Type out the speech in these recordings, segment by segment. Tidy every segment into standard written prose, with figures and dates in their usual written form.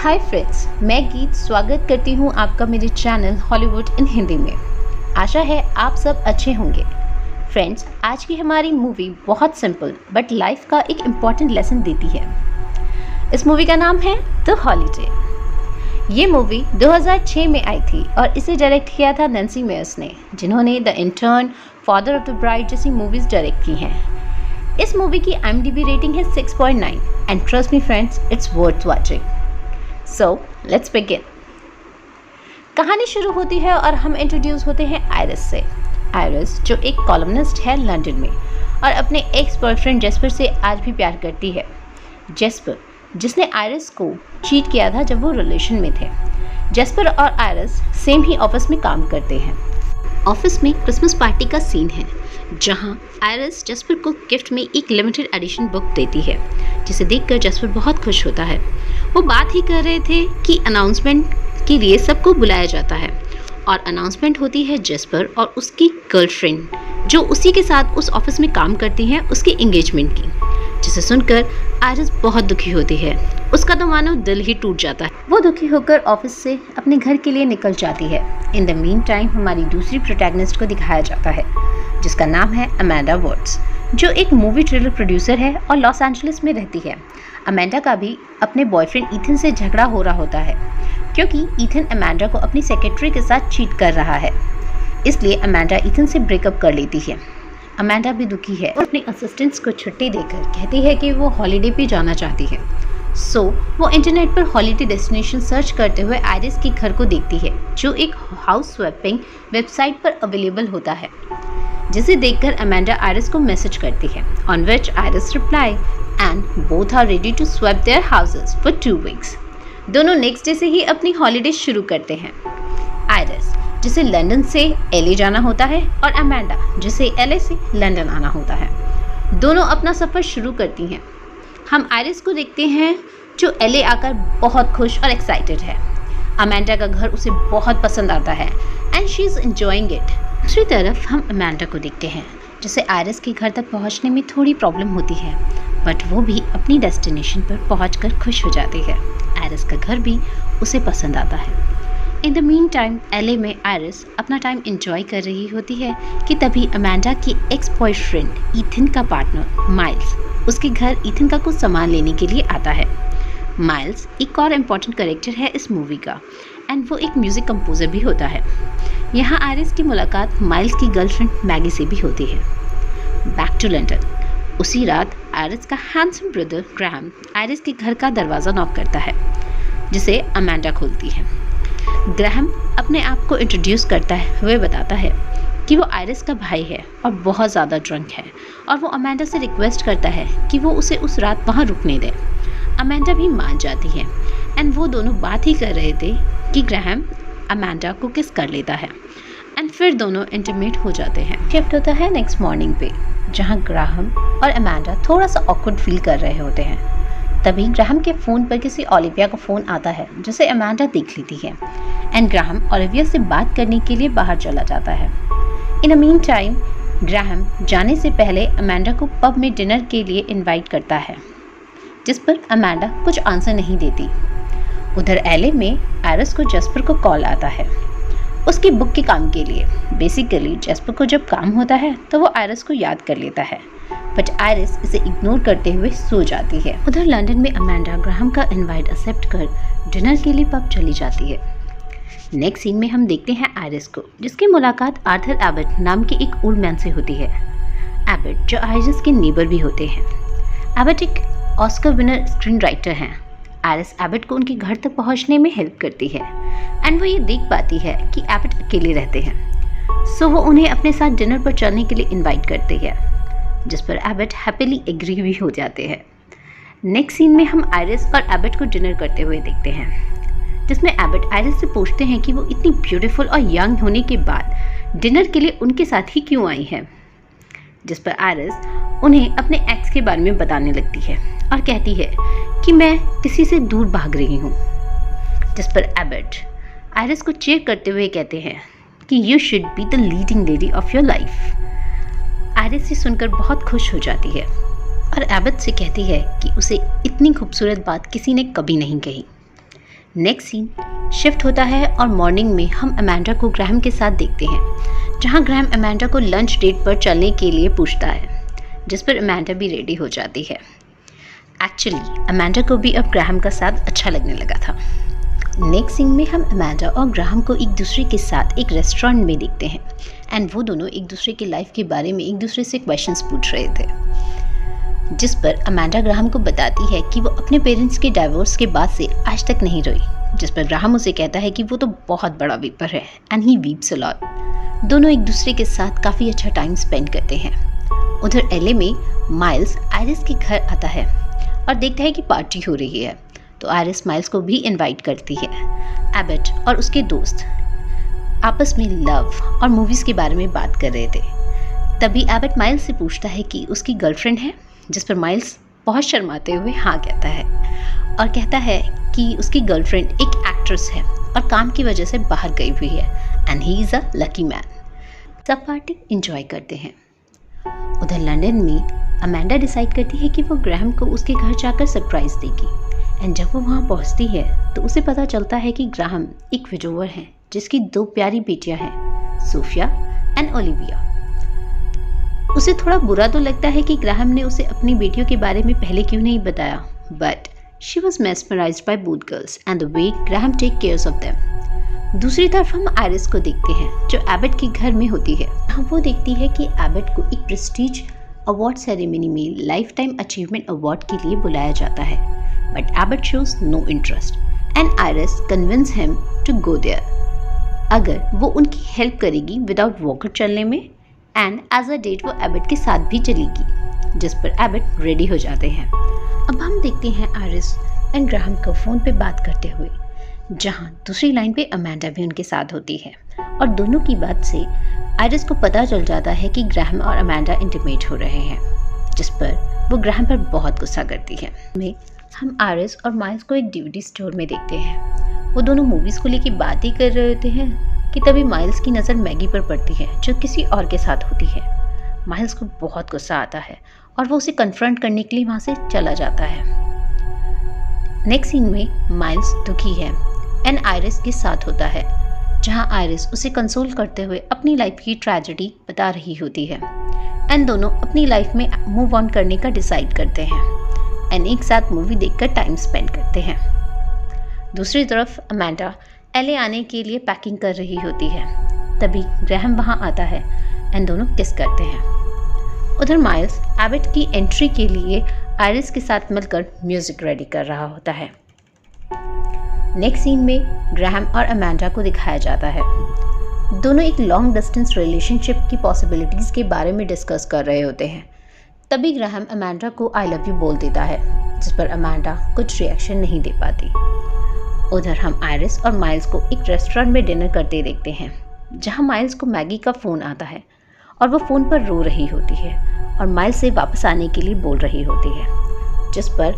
Hi friends, मैं गीत स्वागत करती हूँ आपका मेरे चैनल हॉलीवुड इन हिंदी में। आशा है आप सब अच्छे होंगे। फ्रेंड्स, आज की हमारी मूवी बहुत सिंपल बट लाइफ का एक इम्पॉर्टेंट लेसन देती है। इस मूवी का नाम है द हॉलीडे। ये मूवी 2006 में आई थी और इसे डायरेक्ट किया था नैन्सी मेयर्स ने, जिन्होंने the intern, father of the bride जैसी मूवीज़ डायरेक्ट की हैं। इस मूवी की IMDb रेटिंग है 6.9 and trust me friends, it's worth watching. So, let's begin. कहानी शुरू होती है और हम इंट्रोड्यूस होते हैं आयरिस से। आयरिस जो एक कॉलमनिस्ट है लंदन में और अपने एक्स बॉयफ्रेंड जेस्पर से आज भी प्यार करती है। जेस्पर जिसने आयरिस को चीट किया था जब वो रिलेशन में थे। जेस्पर और आयरिस सेम ही ऑफिस में काम करते हैं। ऑफिस में क्रिसमस पार्टी का सीन है जहां आयरिस जेस्पर को गिफ्ट में एक लिमिटेड एडिशन बुक देती है, जिसे देखकर जेस्पर बहुत खुश होता है। वो बात ही कर रहे थे कि अनाउंसमेंट के लिए सबको बुलाया जाता है और अनाउंसमेंट होती है जेस्पर और उसकी गर्लफ्रेंड जो उसी के साथ उस ऑफिस में काम करती हैं उसकी एंगेजमेंट की, जिसे सुनकर आयरिस बहुत दुखी होती है। उसका तो मानो दिल ही टूट जाता है। वो दुखी होकर ऑफिस से अपने घर के लिए निकल जाती है। इन द मीन टाइम हमारी दूसरी प्रोटैगनिस्ट को दिखाया जाता है जिसका नाम है अमेंडा वुड्स, जो एक मूवी ट्रेलर प्रोड्यूसर है और लॉस एंजलिस में रहती है। अमेंडा का भी अपने बॉयफ्रेंड ईथन से झगड़ा हो रहा होता है क्योंकि ईथन अमेंडा को अपनी सेक्रेटरी के साथ चीट कर रहा है। इसलिए अमेंडा ईथन से ब्रेकअप कर लेती है। अमेंडा भी दुखी है और अपने असिस्टेंट्स को छुट्टी देकर कहती है कि वो हॉलीडे पे जाना चाहती है। सो वो इंटरनेट पर हॉलीडे डेस्टिनेशन सर्च करते हुए आयरिस के घर को देखती है, जो एक हाउस स्वैपिंग वेबसाइट पर अवेलेबल होता है, जिसे देखकर अमेंडा आयरिस को मैसेज करती है, on which Iris reply and both are ready to swap their houses for 2 weeks. दोनों नेक्स्ट डे से ही अपनी हॉलीडे शुरू करते हैं। आयरिस जिसे लंदन से LA जाना होता है और अमेंडा जिसे LA से लंदन आना होता है, दोनों अपना सफ़र शुरू करती हैं। हम आयरिस को देखते हैं जो LA आकर बहुत खुश और एक्साइटेड है। अमेंडा का घर उसे बहुत पसंद आता है and she is enjoying it. दूसरी तरफ हम अमेंडा को देखते हैं जिसे आयरिस के घर तक पहुंचने में थोड़ी प्रॉब्लम होती है, बट वो भी अपनी डेस्टिनेशन पर पहुंचकर खुश हो जाती है। आयरिस का घर भी उसे पसंद आता है। In the mean time LA में आयरिस अपना टाइम एंजॉय कर रही होती है कि तभी अमेंडा की एक्स बॉयफ्रेंड ईथन का पार्टनर माइल्स उसके घर ईथन का कुछ सामान लेने के लिए आता है। माइल्स एक और इम्पॉर्टेंट कैरेक्टर है इस मूवी का एंड वो एक म्यूज़िक कंपोज़र भी होता है। यहाँ आयरिस की मुलाकात माइल्स की गर्लफ्रेंड मैगी से भी होती है। Back to London. उसी रात आयरिस का हैंडसम ब्रदर ग्रैहम आयरिस के घर का दरवाज़ा नॉक करता है, जिसे अमेंडा खोलती है। ग्रैहम अपने आप को इंट्रोड्यूस करता हुए बताता है कि वो आयरिस का भाई है और बहुत ज़्यादा ड्रंक है, और वो अमेंडा से रिक्वेस्ट करता है कि वो उसे उस रात वहाँ रुकने दे। अमेंडा भी मान जाती है एंड वो दोनों बात ही कर रहे थे कि ग्रैहम अमेंडा को किस कर लेता है एंड फिर दोनों इंटीमेट हो जाते हैं। शिफ्ट होता है नेक्स्ट मॉर्निंग पे, जहाँ ग्राहम और अमेंडा थोड़ा सा ऑकवर्ड फील कर रहे होते हैं। तभी ग्राहम के फ़ोन पर किसी ओलिविया का फ़ोन आता है, जिसे अमेंडा देख लेती है एंड ग्राहम ओलिविया से बात करने के लिए बाहर चला जाता है। इन अ मीन टाइम ग्राहम जाने से पहले अमेंडा को पब में डिनर के लिए इनवाइट करता है, जिस पर अमेंडा कुछ आंसर नहीं देती। उधर LA में आयरिस को जेस्पर को कॉल आता है उसकी बुक के काम के लिए। बेसिकली जेस्पर को जब काम होता है तो वो आयरिस को याद कर लेता है, बट आयरिस इसे इग्नोर करते हुए सो जाती है। उधर लंदन में अमेंडा ग्राहम का इनवाइट एक्सेप्ट कर डिनर के लिए पब चली जाती है। नेक्स्ट सीन में हम देखते हैं आयरिस को, जिसकी मुलाकात आर्थर एबट नाम के एक ओल्ड मैन से होती है। एबट जो आयरिस के नेबर भी होते हैं। एबट एक ऑस्कर विनर स्क्रीन राइटर हैं। आयरिस एबट को उनके घर तक पहुंचने में हेल्प करती है एंड वो ये देख पाती है कि एबट अकेले रहते हैं, सो वो उन्हें अपने साथ डिनर पर चलने के लिए इनवाइट करती है, जिस पर एबट हैप्पीली एग्री भी हो जाते हैं। नेक्स्ट सीन में हम आयरिस और एबट को डिनर करते हुए देखते हैं, जिसमें एबट आयरिस से पूछते हैं कि वो इतनी ब्यूटीफुल और यंग होने के बाद डिनर के लिए उनके साथ ही क्यों आई है, जिस पर आयरिस उन्हें अपने एक्स के बारे में बताने लगती है और कहती है कि मैं किसी से दूर भाग रही हूँ, जिस पर एबट आयरिस को चीयर करते हुए कहते हैं कि you should be the leading lady of your life. Iris ये सुनकर बहुत खुश हो जाती है और एबट से कहती है कि उसे इतनी खूबसूरत बात किसी ने कभी नहीं कही। नेक्स्ट सीन शिफ्ट होता है और मॉर्निंग में हम अमांडा को ग्रैहम के साथ देखते हैं, जहां ग्रैहम अमांडा को लंच डेट पर चलने के लिए पूछता है, जिस पर अमांडा भी रेडी हो जाती है। एक्चुअली अमांडा को भी अब ग्रैहम का साथ अच्छा लगने लगा था। नेक्स्ट सीन में हम अमांडा और ग्रैहम को एक दूसरे के साथ एक रेस्टोरेंट में देखते हैं एंड वो दोनों एक दूसरे की लाइफ के बारे में एक दूसरे से क्वेश्चंस पूछ रहे थे, जिस पर अमांडा ग्रैहम को बताती है कि वो अपने पेरेंट्स के डाइवोर्स के बाद से आज तक नहीं रोई, जिस पर ग्रैहम उसे कहता है कि वो तो बहुत बड़ा वीपर है and he weeps a lot. दोनों एक दूसरे के साथ काफ़ी अच्छा टाइम स्पेंड करते हैं। उधर एलए में माइल्स आयरिस के घर आता है और देखता है कि पार्टी हो रही है, तो आयरिस माइल्स को भी इनवाइट करती है। एबट और उसके दोस्त आपस में लव और मूवीज़ के बारे में बात कर रहे थे। तभी एबट माइल्स से पूछता है कि उसकी गर्लफ्रेंड है, जिस पर माइल्स बहुत शर्माते हुए हाँ कहता है और कहता है कि उसकी गर्लफ्रेंड एक एक्ट्रेस है और काम की वजह से बाहर गई हुई है and he is a lucky man. सब पार्टी इंजॉय करते हैं। उधर लंदन में अमांडा डिसाइड करती है कि वो ग्रैहम को उसके घर जाकर सरप्राइज देगी एंड जब वो वहाँ पहुँचती है तो उसे पता चलता है कि ग्रैहम एक विडोवर है जिसकी 2 प्यारी बेटियां हैं, सोफिया एंड ओलिविया। उसे थोड़ा बुरा तो लगता है कि ग्रैहम ने उसे अपनी बेटियों के बारे में पहले क्यों नहीं बताया, but she was mesmerized by both girls and the way Graham take cares of them. दूसरी तरफ हम आयरिस को देखते हैं जो एबट के घर में होती है। वो देखती है कि एबट को एक प्रेस्टीज अवार्ड सेरेमनी में लाइफ टाइम अचीवमेंट अवार्ड के लिए बुलाया जाता है, but Abbott shows no interest and Iris convince him to go there अगर वो उनकी हेल्प करेगी विदाउट वॉकर चलने में एंड एज अ डेट वो एबट के साथ भी चलेगी, जिस पर एबट रेडी हो जाते हैं। अब हम देखते हैं आयरिस एंड ग्रैहम को फ़ोन पे बात करते हुए, जहां दूसरी लाइन पे अमांडा भी उनके साथ होती है और दोनों की बात से आयरिस को पता चल जाता है कि ग्रैहम और अमांडा इंटीमेट हो रहे हैं, जिस पर वो ग्रैहम पर बहुत गुस्सा करती है। में हम आयरिस और माइल्स को एक डीवीडी स्टोर में देखते हैं। वो दोनों मूवीज़ को लेकर बात ही कर रहे होते हैं कि तभी माइल्स की नज़र मैगी पर पड़ती है जो किसी और के साथ होती है। माइल्स को बहुत गुस्सा आता है और वो उसे कन्फ्रंट करने के लिए वहाँ से चला जाता है। नेक्स्ट सीन में माइल्स दुखी है एंड आयरिस के साथ होता है, जहाँ आयरिस उसे कंसोल करते हुए अपनी लाइफ की ट्रेजेडी बता रही होती है एंड दोनों अपनी लाइफ में मूव ऑन करने का डिसाइड करते हैं एंड एक साथ मूवी देखकर टाइम स्पेंड करते हैं। दूसरी तरफ अमांडा एलए आने के लिए पैकिंग कर रही होती है, तभी ग्रैहम वहाँ आता है एंड दोनों किस करते हैं। उधर माइल्स एबट की एंट्री के लिए आयरिस के साथ मिलकर म्यूजिक रेडी कर रहा होता है। नेक्स्ट सीन में ग्रैहम और अमांडा को दिखाया जाता है। दोनों एक लॉन्ग डिस्टेंस रिलेशनशिप की पॉसिबिलिटीज़ के बारे में डिस्कस कर रहे होते हैं। तभी ग्रैहम अमांडा को आई लव यू बोल देता है, जिस पर अमांडा कुछ रिएक्शन नहीं दे पाती। उधर हम आयरिस और माइल्स को एक रेस्टोरेंट में डिनर करते देखते हैं, जहां माइल्स को मैगी का फ़ोन आता है और वो फ़ोन पर रो रही होती है और माइल्स से वापस आने के लिए बोल रही होती है, जिस पर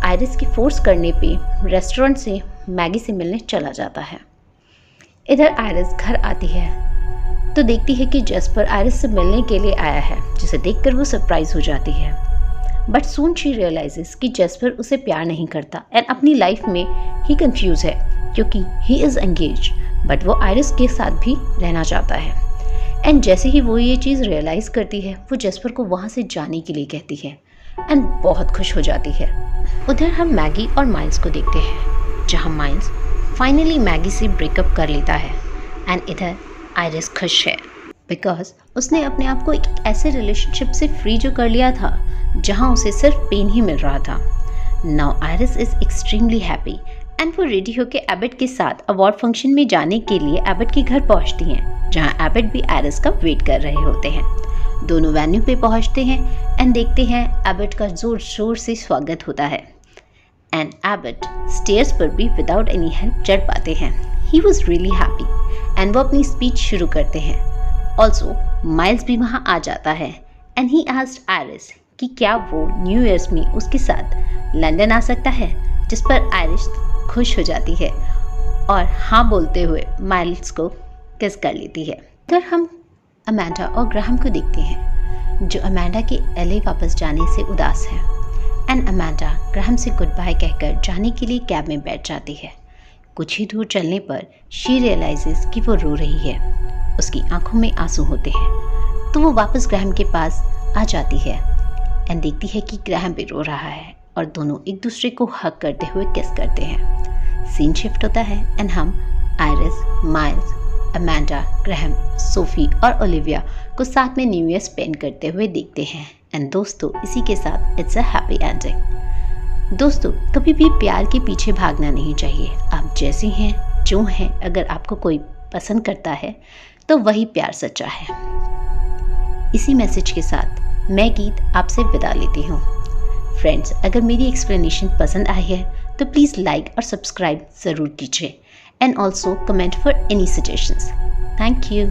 आयरिस की फोर्स करने पे रेस्टोरेंट से मैगी से मिलने चला जाता है। इधर आयरिस घर आती है तो देखती है कि जेस्पर आयरिस से मिलने के लिए आया है, जिसे देखकर वो सरप्राइज हो जाती है। बट सून शी रियलाइजेस कि जेस्पर उसे प्यार नहीं करता एंड अपनी लाइफ में ही कंफ्यूज है क्योंकि ही इज़ एंगेज, बट वो आयरिस के साथ भी रहना चाहता है। एंड जैसे ही वो ये चीज़ रियलाइज़ करती है वो जेस्पर को वहाँ से जाने के लिए कहती है एंड बहुत खुश हो जाती है। उधर हम मैगी और माइल्स को देखते हैं, जहाँ माइल्स फाइनली मैगी से ब्रेकअप कर लेता है एंड इधर आयरिस खुश है बिकॉज उसने अपने आप को एक ऐसे रिलेशनशिप से फ्री जो कर लिया था जहाँ उसे सिर्फ पेन ही मिल रहा था। Now iris is extremely happy and वो रेडी होकर एबट के साथ अवार्ड फंक्शन में जाने के लिए एबट के घर पहुँचती हैं, जहाँ एबट भी आयरिस का वेट कर रहे होते हैं। दोनों वेन्यू पे पहुँचते हैं एंड देखते हैं एबट का जोर शोर से स्वागत होता है एंड एबट स्टेयर्स पर भी विदाउट एनी हेल्प चढ़ पाते हैं। He was really happy and वो अपनी स्पीच शुरू करते हैं। ऑल्सो माइल्स भी वहाँ आ जाता है एंड ही आस्क्ड आयरिस कि क्या वो न्यू ईयर्स में उसके साथ लंदन आ सकता है, जिस पर आयरिस खुश हो जाती है और हाँ बोलते हुए माइल्स को किस कर लेती है। फिर हम अमांडा और ग्रैहम को देखते हैं, जो अमांडा के एलए वापस जाने से उदास है एंड अमांडा ग्रैहम से गुड बाय कहकर जाने के लिए कैब में बैठ जाती है। कुछ ही दूर चलने पर शी रियलाइजेस कि वो रो रही है। उसकी आंखों में आंसू होते हैं तो वो वापस ग्रैहम के पास आ जाती है एंड देखती है कि ग्रैहम भी रो रहा है और दोनों एक दूसरे को हग करते हुए किस करते हैं। सीन शिफ्ट होता है एंड हम Iris, Miles, Amanda, Graham, Sophie और ओलिविया को साथ में न्यू ईयर स्पेंड करते हुए देखते हैं। एंड दोस्तों, इसी के साथ इट्स अ हैप्पी एंडिंग। दोस्तों, कभी भी प्यार के पीछे भागना नहीं चाहिए। आप जैसे हैं, जो हैं, अगर आपको कोई पसंद करता है तो वही प्यार सच्चा है। इसी मैसेज के साथ मैं गीत आपसे विदा लेती हूँ। फ्रेंड्स, अगर मेरी एक्सप्लेनेशन पसंद आई है तो प्लीज़ लाइक और सब्सक्राइब ज़रूर कीजिए and also comment for any suggestions. Thank you.